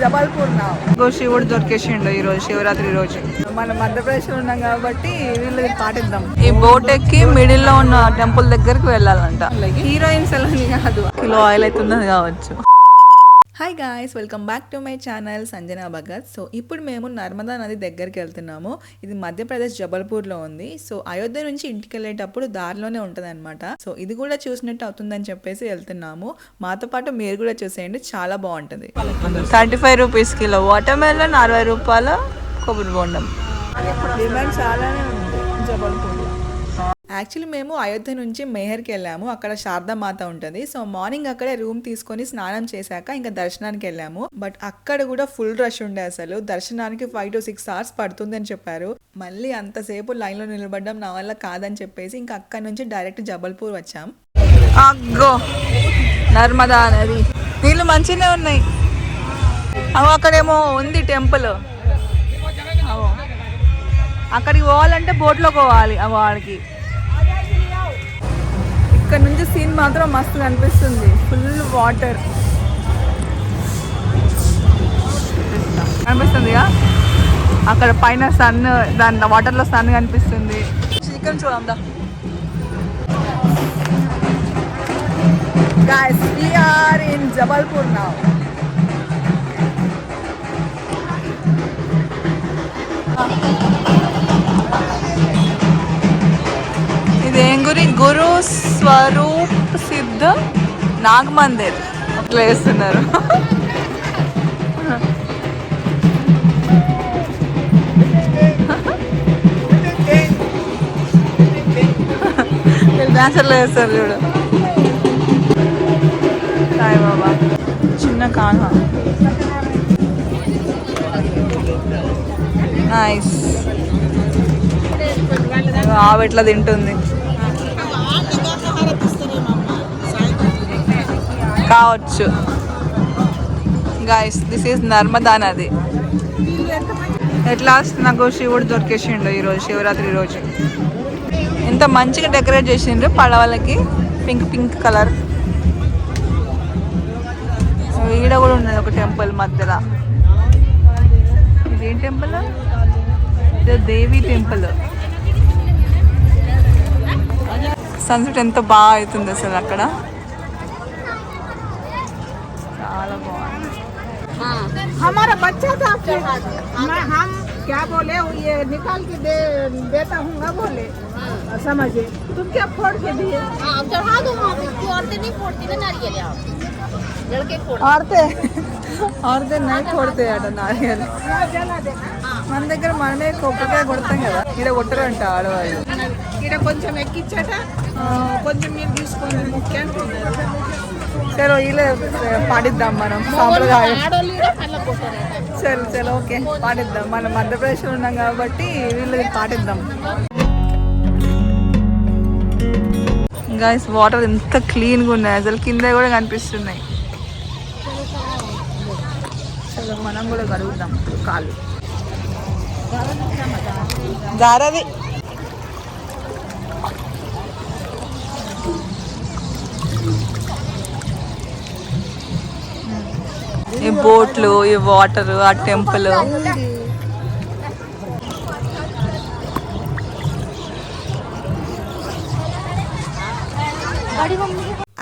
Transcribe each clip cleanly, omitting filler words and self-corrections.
జబల్పూర్ నా శివుడు దొరికేసిండు ఈ రోజు శివరాత్రి రోజు. మనం మధ్యప్రదేశ్ లో ఉన్నాం కాబట్టి వీళ్ళది పాటిద్దాం. ఈ బోట్ ఎక్కి మిడిల్ లో ఉన్న టెంపుల్ దగ్గరికి వెళ్ళాలంట. హీరోయిన్స్ ఎలా కాదు, కిలో ఆయిల్ అవుతున్నది కావచ్చు. Hi guys, welcome back to my channel Sanjana Bhagat. So ఇప్పుడు మేము నర్మదా నది దగ్గరికి వెళ్తున్నాము. ఇది మధ్యప్రదేశ్ జబల్పూర్లో ఉంది. సో అయోధ్య నుంచి ఇంటికి వెళ్ళేటప్పుడు దారిలోనే ఉంటుంది అనమాట. సో ఇది కూడా చూసినట్టు అవుతుందని చెప్పేసి వెళ్తున్నాము. మాతో పాటు మీరు కూడా చూసేయండి, చాలా బాగుంటుంది. 35 రూపీస్ కిలో వాటర్ మెలన్, 60 రూపాయల కొబ్బరి బొండం. డిమాండ్ చాలానే ఉంది జబల్పూర్లో. యాక్చువల్లీ మేము అయోధ్య నుంచి మేహర్కి వెళ్ళాము. అక్కడ శారదామాత ఉంటుంది. సో మార్నింగ్ అక్కడే రూమ్ తీసుకొని స్నానం చేశాక ఇంకా దర్శనానికి వెళ్ళాము. బట్ అక్కడ కూడా ఫుల్ రష్ ఉండే. అసలు దర్శనానికి 5 to 6 hours పడుతుంది అని చెప్పారు. మళ్ళీ అంతసేపు లైన్లో నిలబడడం నా వల్ల కాదని చెప్పేసి ఇంకా అక్కడ నుంచి డైరెక్ట్ జబల్పూర్ వచ్చాం. అగ్గో నర్మదా నది నీళ్ళు మంచిగానే ఉన్నాయి. అక్కడేమో ఉంది టెంపుల్. అక్కడికి పోవాలంటే బోట్లో పోవాలి. వాడికి ఇక్కడ నుంచి సీన్ మాత్రం మస్తు కనిపిస్తుంది. ఫుల్ వాటర్ కనిపిస్తుందిగా. అక్కడ పైన సన్, దాని వాటర్లో సన్ కనిపిస్తుంది. చికెన్ చూడందా guys, we are in Jabalpur now. ఇదేం గురు స్వరూప్ సిద్ధ నాగ్ మందిర్ అట్లా వేస్తున్నారు. డాన్సర్లు వేస్తారు చూడు. సాయి బాబా చిన్న కాన్హా నైస్. ఆవు ఎట్లా తింటుంది కావచ్చు. గైస్, దిస్ ఈజ్ నర్మదా నది. ఎట్లా నాకు శివుడు దొరికేసిండు ఈరోజు శివరాత్రి రోజు. ఎంత మంచిగా డెకరేట్ చేసిండ్రు పడవలకి, పింక్ పింక్ కలర్. ఈడ కూడా ఉన్నది ఒక టెంపుల్ మధ్యలో. ఇదేం టెంపుల్? దేవి టెంపుల్. సన్సెట్ ఎంత బాగా అవుతుంది అసలు అక్కడ. చాలా బాగుంది. हमारा बच्चा था, हम क्या बोले, ये निकाल के देता हूँ बोले, समझे तुम क्या फोड़ के दिए? चढ़ा दो वहाँ पे। औरतें नहीं फोड़ती ना नारियल, लड़के औरतें नहीं फोड़ते అట నారిयल. మన దగ్గర మనమే కొబ్బరికాయ కొడతాం కదా, ఇక్కడ కొట్టరంట ఆడవాళ్ళు. ఇక్కడ కొంచెం ఎక్కించట, కొంచెం మీరు తీసుకోండి ముఖ్యం. చలో ఇలా పాటిద్దాం మనం సాంప్రదాయం. చలో ఓకే పాటిద్దాం. మనం మధ్యప్రదేశ్లో ఉన్నాం కాబట్టి వీళ్ళది పాటిద్దాం. గైస్, వాటర్ ఎంత క్లీన్గా ఉన్నాయి అసలు, కింద కూడా కనిపిస్తున్నాయి. చలో మనం కూడా కడుగుదాం కాళ్ళు. జారది ఈ బోట్లు, ఈ వాటర్, ఆ టెంపుల్.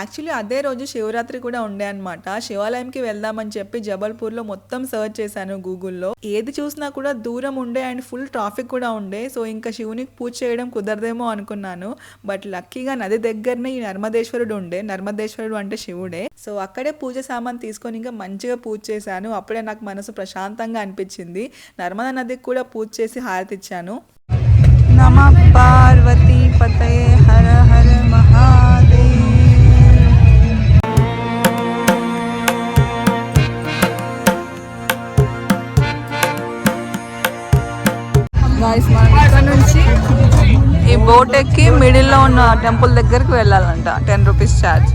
యాక్చువల్లీ అదే రోజు శివరాత్రి కూడా ఉండే అనమాట. శివాలయంకి వెళ్దామని చెప్పి జబల్పూర్లో మొత్తం సర్చ్ చేశాను గూగుల్లో. ఏది చూసినా కూడా దూరం ఉండే అండ్ ఫుల్ ట్రాఫిక్ కూడా ఉండే. సో ఇంకా శివునికి పూజ చేయడం కుదరదేమో అనుకున్నాను. బట్ లక్కీగా నది దగ్గరనే ఈ నర్మదేశ్వరుడు ఉండే. నర్మదేశ్వరుడు అంటే శివుడే. సో అక్కడే పూజ సామాన్ తీసుకొని ఇంకా మంచిగా పూజ చేశాను. అప్పుడే నాకు మనసు ప్రశాంతంగా అనిపించింది. నర్మదా నదికి కూడా పూజ చేసి హారతి ఇచ్చాను. నమః పార్వతీ పతయే హర హర మహాదేవ్. ఇక్కడ నుంచి ఈ బోట్ ఎక్కి మిడిల్లో ఉన్న టెంపుల్ దగ్గరికి వెళ్ళాలంట. 10 రూపీస్ ఛార్జ్.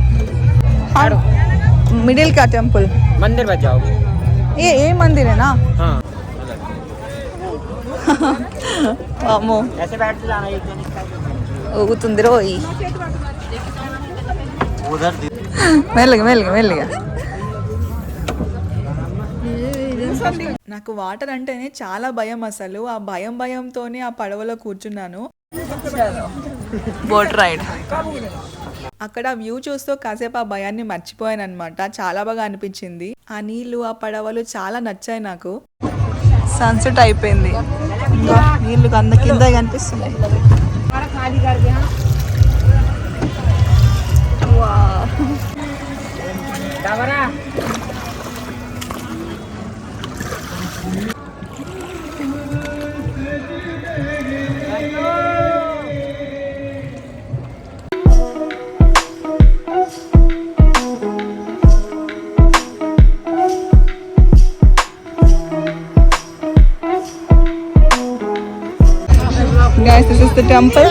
మిడిల్ కా టెంపుల్ मंदिर में जाओ. ఏ మందిరేనా? అమ్మో ऐसे बैठ के जाना. ఊగుతుంది రోయి. उधर మెల్లగా మెల్లగా మెల్లగా. నాకు వాటర్ అంటేనే చాలా భయం. అసలు ఆ భయంతోనే ఆ పడవలో కూర్చున్నాను. Boat ride. అక్కడ వ్యూ చూస్తూ కాసేపు ఆ భయాన్ని మర్చిపోయాను అనమాట. చాలా బాగా అనిపించింది. ఆ నీళ్లు, ఆ పడవలు చాలా నచ్చాయి నాకు. సన్సెట్ అయిపోయింది. ఇంకా నీళ్లు కింద కనిపిస్తున్నాయి. Guys, this is the temple.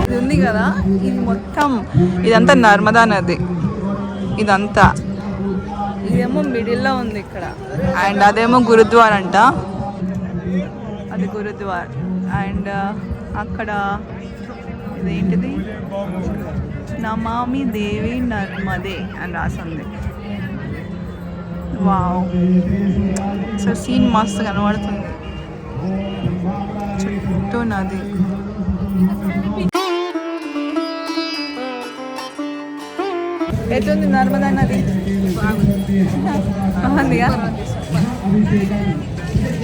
ఇది ఉంది కదా, ఇది మొత్తం ఇదంతా నర్మదా నది. ఇదంతా ఇదేమో మిడిల్లో ఉంది ఇక్కడ. అండ్ అదేమో గురుద్వార్ అంట. అది గురుద్వార్. అండ్ అక్కడ ఇదేంటిది, నమామి దేవి నర్మదే అని రాసింది. వావ్, సో సీన్ మస్తు కనబడుతుంది. చుట్టూ నది. ఎట్లుంది నర్మదా నది? బాగుందిగా.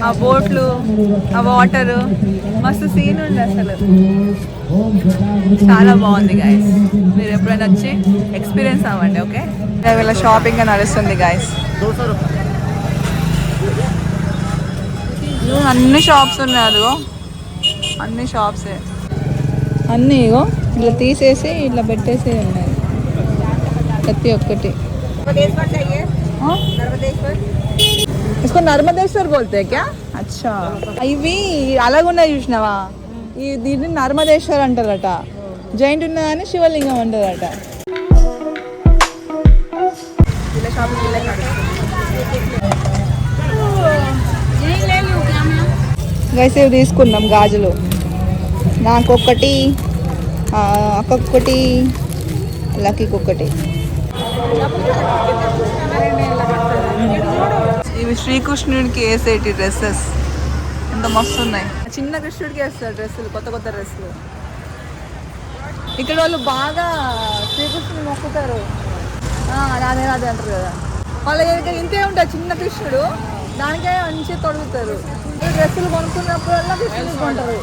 ఆ బోట్లు, ఆ వాటరు, మస్తు సీన్ ఉంది అసలు. చాలా బాగుంది గైస్. మీరు ఎప్పుడైనా వచ్చి ఎక్స్పీరియన్స్ అవ్వండి. ఓకే, వీళ్ళ షాపింగ్ నడుస్తుంది గైస్. అన్ని షాప్స్ ఉన్నాయి. అదిగో అన్ని షాప్సే. అన్నీ ఇగో ఇట్లా తీసేసి ఇట్లా పెట్టేసి ఉన్నాయి ప్రతి ఒక్కటి. इसको నర్మదేశ్వర్ బోల్తే క్యా? అచ్చా, ఇవి అలాగున్నాయి చూసినావా? దీన్ని నర్మదేశ్వర్ అంటారట. జైంట్ ఉన్నదని శివలింగం అంటారట. గైస్ ఇవి తీసుకున్నాం గాజులు. నాకొక్కటి, అక్కొక్కటి, లక్కీకొక్కటి. ఇవి శ్రీకృష్ణుడికి వేసేటి డ్రెస్సెస్ ఎంత మస్తు ఉన్నాయి. చిన్న కృష్ణుడికి వేస్తారు డ్రెస్సులు, కొత్త కొత్త డ్రెస్సులు. ఇక్కడ వాళ్ళు బాగా శ్రీకృష్ణుని మొక్కుతారు. రాధే రాధే అంటారు కదా. వాళ్ళ దగ్గర ఇంతే ఉంటుంది చిన్న కృష్ణుడు, దానికే మంచిగా తొడుగుతారు. డ్రెస్సులు కొనుక్కున్నప్పుడల్లా కృష్ణుడు కొంటారు.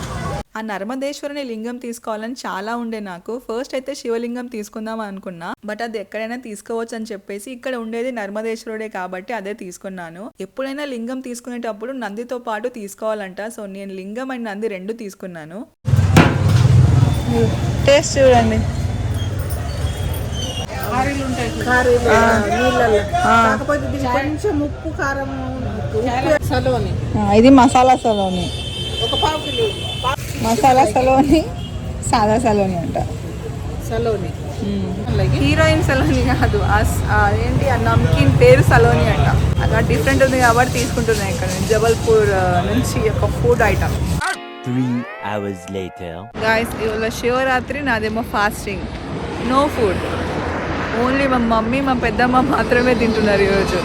ఆ నర్మదేశ్వరుని లింగం తీసుకోవాలని చాలా ఉండే నాకు. ఫస్ట్ అయితే శివలింగం తీసుకుందాం అనుకున్నా, బట్ అది ఎక్కడైనా తీసుకోవచ్చు అని చెప్పేసి ఇక్కడ ఉండేది నర్మదేశ్వరుడే కాబట్టి అదే తీసుకున్నాను. ఎప్పుడైనా లింగం తీసుకునేటప్పుడు నందితో పాటు తీసుకోవాలంట. సో నేను లింగం అండ్ నంది రెండు తీసుకున్నాను. టేస్ట్ చూడండి. ఇది మసాలా సలోని, మసాలా సలోని, సాదా సలోని అంట. సలోని హీరోయిన్ సలోని కాదు, ఏంటి ఆ నమ్కీన్ పేరు సలోని అంట. అక్కడ డిఫరెంట్ ఉంది కాబట్టి తీసుకుంటున్నాయి. ఇక్కడ జబల్పూర్ నుంచి ఒక food item. 3 hours later. Guys, ఇవాళ శివరాత్రి, నాదేమో ఫాస్టింగ్, నో ఫుడ్. ఓన్లీ మా మమ్మీ, మా పెద్దమ్మ మాత్రమే తింటున్నారు ఈరోజు.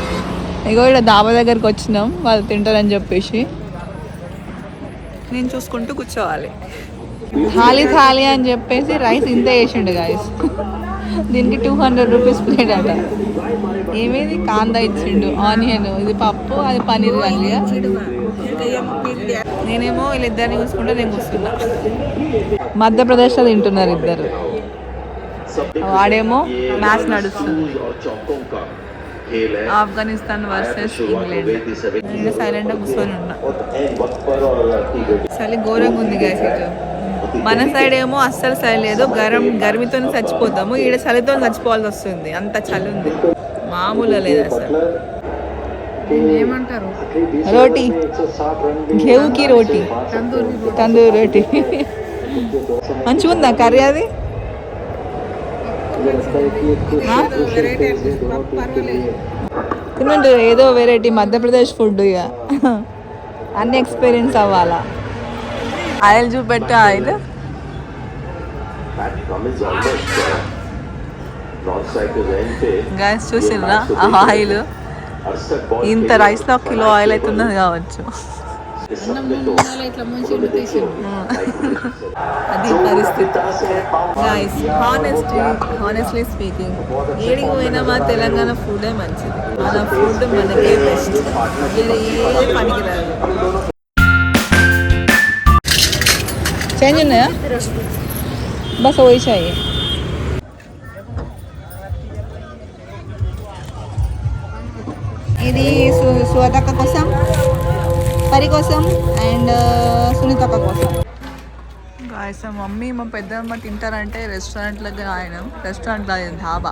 ఇగో ఇక్కడ డాబా దగ్గరికి వచ్చినాం, వాళ్ళు తింటారని చెప్పేసి నేను చూసుకుంటూ కూర్చోవాలి. థాలి అని చెప్పేసి రైస్ ఇంత వేసిండు గాయస్. దీనికి 200 రూపీస్ ప్లేట్ అట. ఏమేది కాందా ఇచ్చిండు, ఆనియన్, ఇది పప్పు, అది పన్నీర్ కలిగా. నేనేమో వీళ్ళిద్దరిని చూసుకుంటే నేను కూర్చున్నా. మధ్యప్రదేశ్లో తింటున్నారు ఇద్దరు. వాడేమో మ్యాచ్ నడుస్తుంది, ఆఫ్ఘనిస్తాన్ వర్సెస్ ఇంగ్లాండ్. నేను సైలెంట్గా కూర్చొని ఉన్నా. చలి ఘోరంగా ఉంది గైస్ ఇటు. మన సైడ్ ఏమో అస్సలు చలి లేదు, గర్మితో చచ్చిపోతాము. ఈడ చలితో చచ్చిపోవాల్సి వస్తుంది, అంత చలి ఉంది, మామూలుగా లేదు అసలు. ఏమంటారు, రోటీ, గేవుకి రోటీ, తందూరి రోటీ. మంచిగా ఉందా కర్రీ? అది తినండి, ఏదో వెరైటీ మధ్యప్రదేశ్ ఫుడ్. ఇక అన్ని ఎక్స్పీరియన్స్ అవ్వాలా. ఆయిల్ చూపెట్టే ఆయిల్ గ్యాస్ చూసిర్రా ఆ ఆయిల్ ఇంత రైస్లో 1 కిలో ఆయిల్ అయితే ఉన్నది కావచ్చు. అది పరిస్థితి. గైస్ హానెస్ట్లీ స్పీకింగ్ ఏడికి పోయినా మా తెలంగాణ ఫుడే మంచిది. మన ఫుడ్ మనకే బెస్ట్, వేరే ఏ పనికిరాదు. చేంజ్ ఉన్నాయా? బస్ वही चाहिए. ఇది సువతక్క కోసం, పరి కోసం అండ్ సునీతక్క కోసం. గాయస్ మమ్మీ మా పెద్దమ్మ తింటారంటే రెస్టారెంట్లకి ఆయన రెస్టారెంట్ ధాబా